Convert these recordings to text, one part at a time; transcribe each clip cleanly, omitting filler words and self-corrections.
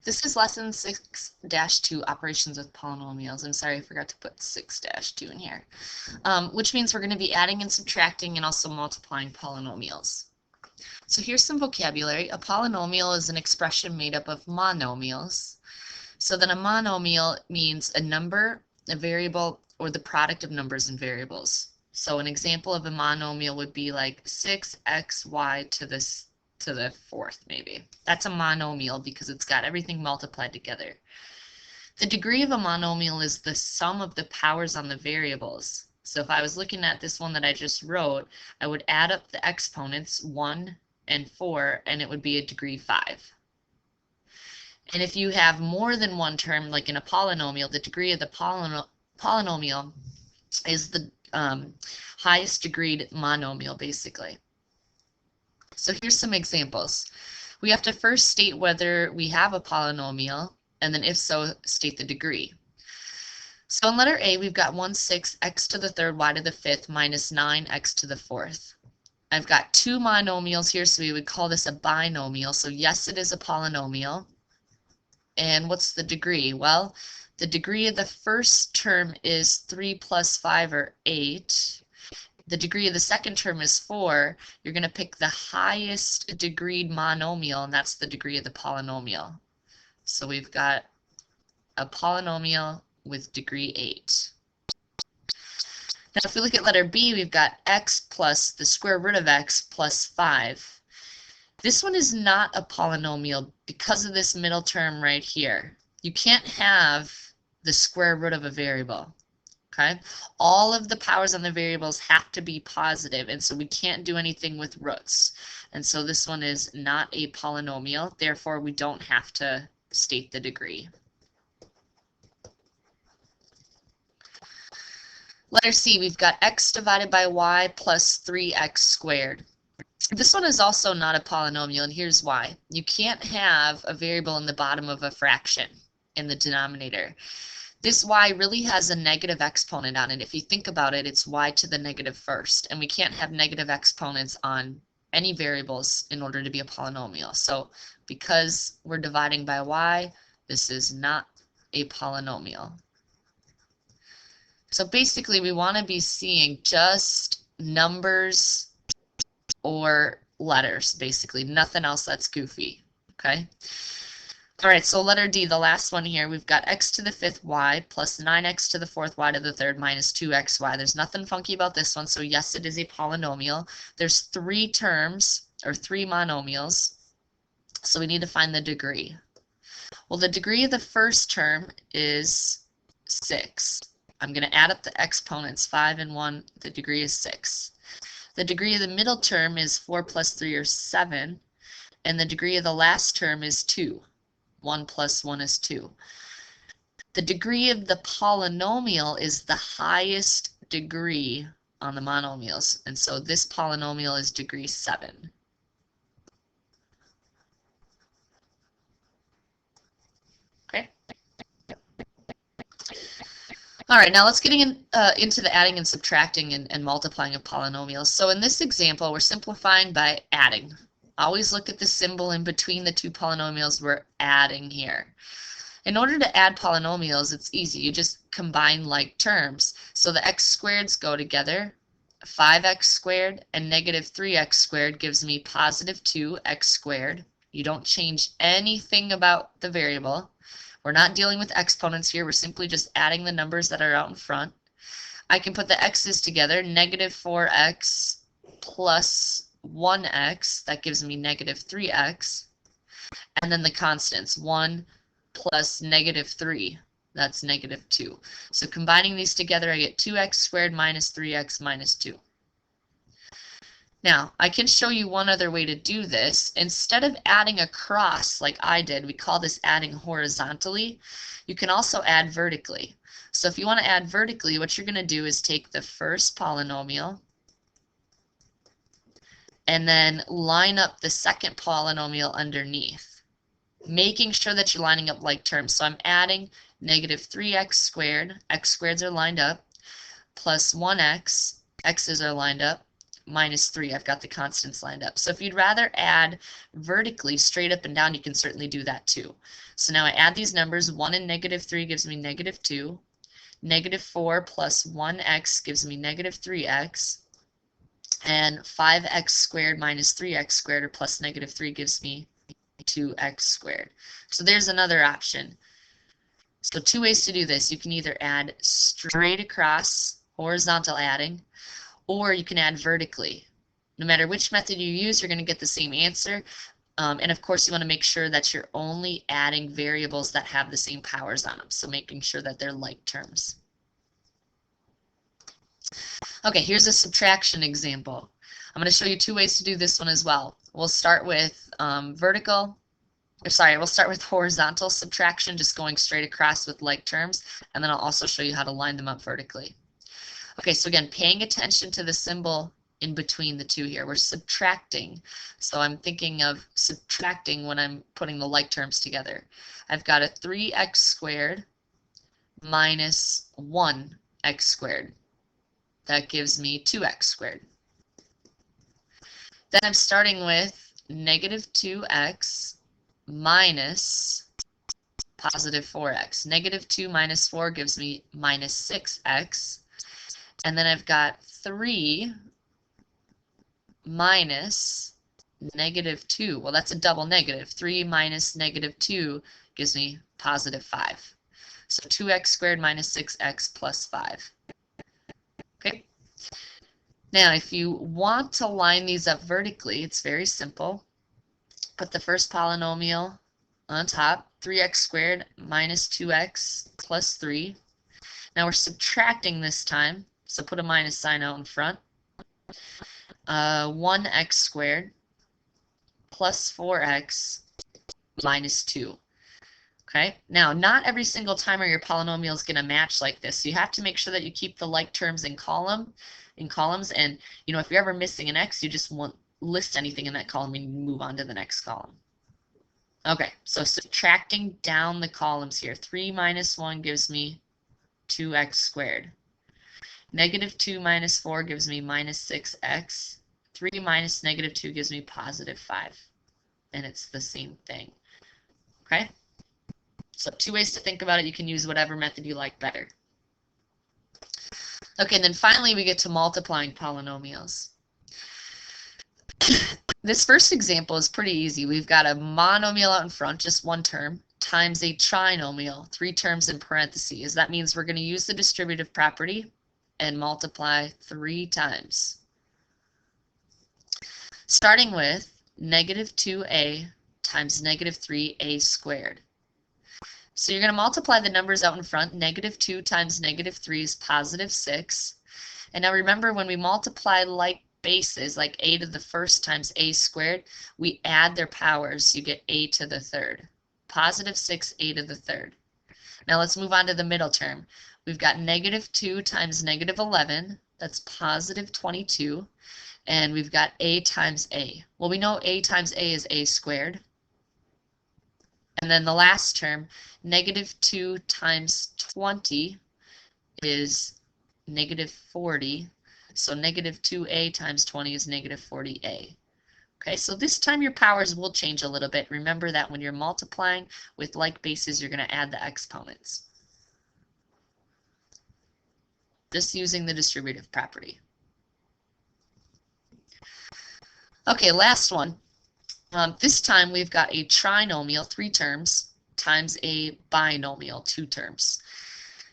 This is lesson 6-2, operations with polynomials. I'm sorry, I forgot to put 6-2 in here, which means we're going to be adding and subtracting and also multiplying polynomials. So here's some vocabulary. A polynomial is an expression made up of monomials. So then a monomial means a number, a variable, or the product of numbers and variables. So an example of a monomial would be like 6xy to the fourth, maybe. That's a monomial because it's got everything multiplied together. The degree of a monomial is the sum of the powers on the variables. So if I was looking at this one that I just wrote, I would add up the exponents 1 and 4, and it would be a degree 5. And if you have more than one term, like in a polynomial, the degree of the polynomial is the highest degree monomial, basically. So here's some examples. We have to first state whether we have a polynomial, and then if so, state the degree. So in letter A, we've got 1/6 x to the third y to the fifth minus 9x to the fourth. I've got two monomials here, so we would call this a binomial. So yes, it is a polynomial. And what's the degree? Well, the degree of the first term is 3 plus 5, or 8. The degree of the second term is 4. You're going to pick the highest degreed monomial, and that's the degree of the polynomial. So we've got a polynomial with degree 8. Now if we look at letter B, we've got x plus the square root of x plus 5. This one is not a polynomial because of this middle term right here. You can't have the square root of a variable. Okay? All of the powers on the variables have to be positive, and so we can't do anything with roots. And so this one is not a polynomial, therefore we don't have to state the degree. Letter C, we've got x divided by y plus 3x squared. This one is also not a polynomial, and here's why. You can't have a variable in the bottom of a fraction in the denominator. This y really has a negative exponent on it. If you think about it, it's y to the negative first, and we can't have negative exponents on any variables in order to be a polynomial. So because we're dividing by y, this is not a polynomial. So basically we want to be seeing just numbers or letters, basically nothing else that's goofy. Okay. All right, so letter D, the last one here, we've got x to the fifth y plus 9x to the fourth y to the third minus 2xy. There's nothing funky about this one, so yes, it is a polynomial. There's 3 terms, or 3 monomials, so we need to find the degree. Well, the degree of the first term is 6. I'm going to add up the exponents, 5 and 1, the degree is 6. The degree of the middle term is 4 plus 3, or 7, and the degree of the last term is 2. 1 plus 1 is 2. The degree of the polynomial is the highest degree on the monomials, and so this polynomial is degree 7. Okay. All right, now let's get into the adding and subtracting and multiplying of polynomials. So in this example, we're simplifying by adding. Always look at the symbol in between the two polynomials. We're adding here. In order to add polynomials, it's easy. You just combine like terms. So the x squareds go together. 5x squared and negative 3x squared gives me positive 2x squared. You don't change anything about the variable. We're not dealing with exponents here. We're simply just adding the numbers that are out in front. I can put the x's together. Negative 4x plus 1x, that gives me negative 3x, and then the constants, 1 plus negative 3, that's negative 2. So combining these together, I get 2x squared minus 3x minus 2. Now, I can show you one other way to do this. Instead of adding across like I did, we call this adding horizontally. You can also add vertically. So if you want to add vertically, what you're going to do is take the first polynomial and then line up the second polynomial underneath, making sure that you're lining up like terms. So I'm adding negative 3x squared, x squareds are lined up, plus 1x, x's are lined up, minus 3. I've got the constants lined up. So if you'd rather add vertically, straight up and down, you can certainly do that too. So now I add these numbers. 1 and negative 3 gives me negative 2. Negative 4 plus 1x gives me negative 3x. And 5x squared minus 3x squared or plus negative 3 gives me 2x squared. So there's another option. So two ways to do this. You can either add straight across, horizontal adding, or you can add vertically. No matter which method you use, you're going to get the same answer. And of course, you want to make sure that you're only adding variables that have the same powers on them. So making sure that they're like terms. Okay, here's a subtraction example. I'm going to show you two ways to do this one as well. We'll start with we'll start with horizontal subtraction, just going straight across with like terms, and then I'll also show you how to line them up vertically. Okay, so again, paying attention to the symbol in between the two here. We're subtracting, so I'm thinking of subtracting when I'm putting the like terms together. I've got a 3x squared minus 1x squared. That gives me 2x squared. Then I'm starting with negative 2x minus positive 4x. Negative 2 minus 4 gives me minus 6x. And then I've got 3 minus negative 2. Well, that's a double negative. 3 minus negative 2 gives me positive 5. So 2x squared minus 6x plus 5. Okay. Now, if you want to line these up vertically, it's very simple. Put the first polynomial on top, 3x squared minus 2x plus 3. Now we're subtracting this time, so put a minus sign out in front. 1x squared plus 4x minus 2. Okay, now not every single time are your polynomials going to match like this. So you have to make sure that you keep the like terms in columns, and if you're ever missing an x, you just won't list anything in that column and move on to the next column. Okay, so subtracting down the columns here. 3 minus 1 gives me 2x squared. Negative 2 minus 4 gives me minus 6x. 3 minus negative 2 gives me positive 5. And it's the same thing. Okay? So two ways to think about it. You can use whatever method you like better. Okay, and then finally we get to multiplying polynomials. This first example is pretty easy. We've got a monomial out in front, just one term, times a trinomial, 3 terms in parentheses. That means we're going to use the distributive property and multiply 3 times. Starting with negative 2a times negative 3a squared. So you're going to multiply the numbers out in front. Negative 2 times negative 3 is positive 6. And now remember, when we multiply like bases, like a to the first times a squared, we add their powers. You get a to the third. Positive 6, a to the third. Now let's move on to the middle term. We've got negative 2 times negative 11. That's positive 22. And we've got a times a. Well, we know a times a is a squared. And then the last term, negative 2 times 20 is negative 40. So negative 2a times 20 is negative 40a. Okay, so this time your powers will change a little bit. Remember that when you're multiplying with like bases, you're going to add the exponents. Just using the distributive property. Okay, last one. This time we've got a trinomial, 3 terms, times a binomial, 2 terms.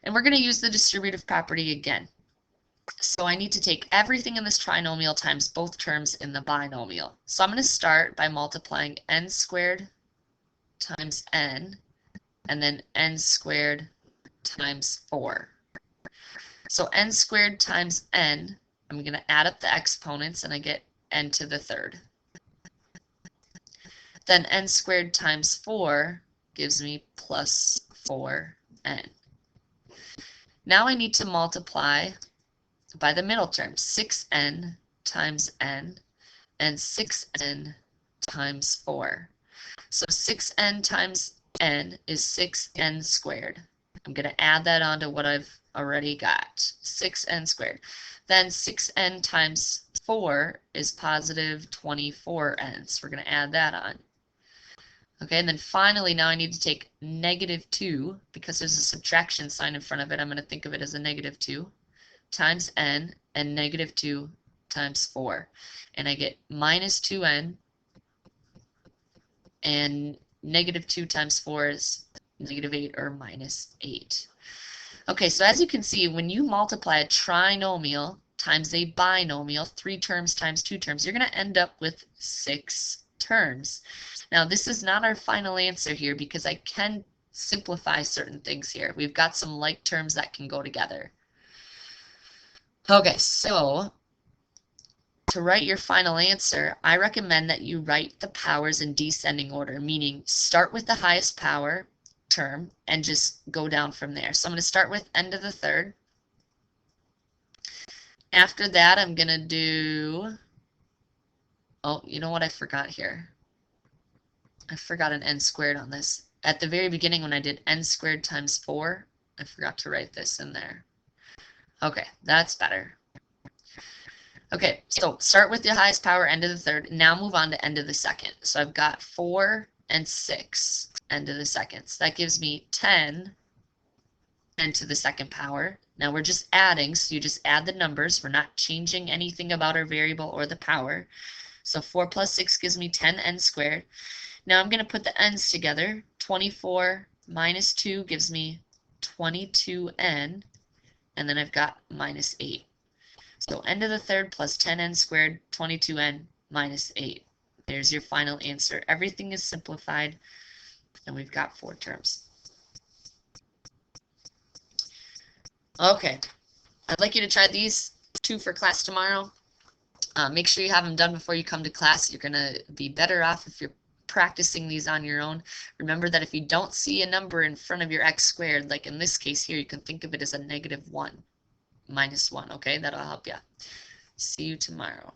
And we're going to use the distributive property again. So I need to take everything in this trinomial times both terms in the binomial. So I'm going to start by multiplying n squared times n, and then n squared times 4. So n squared times n, I'm going to add up the exponents, and I get n to the third. Then n squared times 4 gives me plus 4n. Now I need to multiply by the middle term, 6n times n, and 6n times 4. So 6n times n is 6n squared. I'm going to add that onto what I've already got, 6n squared. Then 6n times 4 is positive 24n, so we're going to add that on. Okay, and then finally now I need to take negative 2, because there's a subtraction sign in front of it, I'm going to think of it as a negative 2, times n, and negative 2 times 4. And I get minus 2n, and negative 2 times 4 is negative 8 or minus 8. Okay, so as you can see, when you multiply a trinomial times a binomial, 3 terms times 2 terms, you're going to end up with 6 terms. Now, this is not our final answer here because I can simplify certain things here. We've got some like terms that can go together. Okay, so to write your final answer, I recommend that you write the powers in descending order, meaning start with the highest power term and just go down from there. So I'm going to start with n to the third. After that, I'm going to do, oh, you know what I forgot here? I forgot an n squared on this. At the very beginning when I did n squared times 4, I forgot to write this in there. Okay, that's better. Okay, so start with the highest power, n to the third. Now move on to n to the second. So I've got 4 and 6, n to the seconds. That gives me 10 n to the second power. Now we're just adding, so you just add the numbers. We're not changing anything about our variable or the power. So 4 plus 6 gives me 10n squared. Now I'm going to put the n's together. 24 minus 2 gives me 22n, and then I've got minus 8. So n to the third plus 10n squared, 22n minus 8. There's your final answer. Everything is simplified, and we've got 4 terms. Okay, I'd like you to try these 2 for class tomorrow. Make sure you have them done before you come to class. You're going to be better off if you're practicing these on your own. Remember that if you don't see a number in front of your x squared, like in this case here, you can think of it as a -1, -1, okay? That'll help you. See you tomorrow.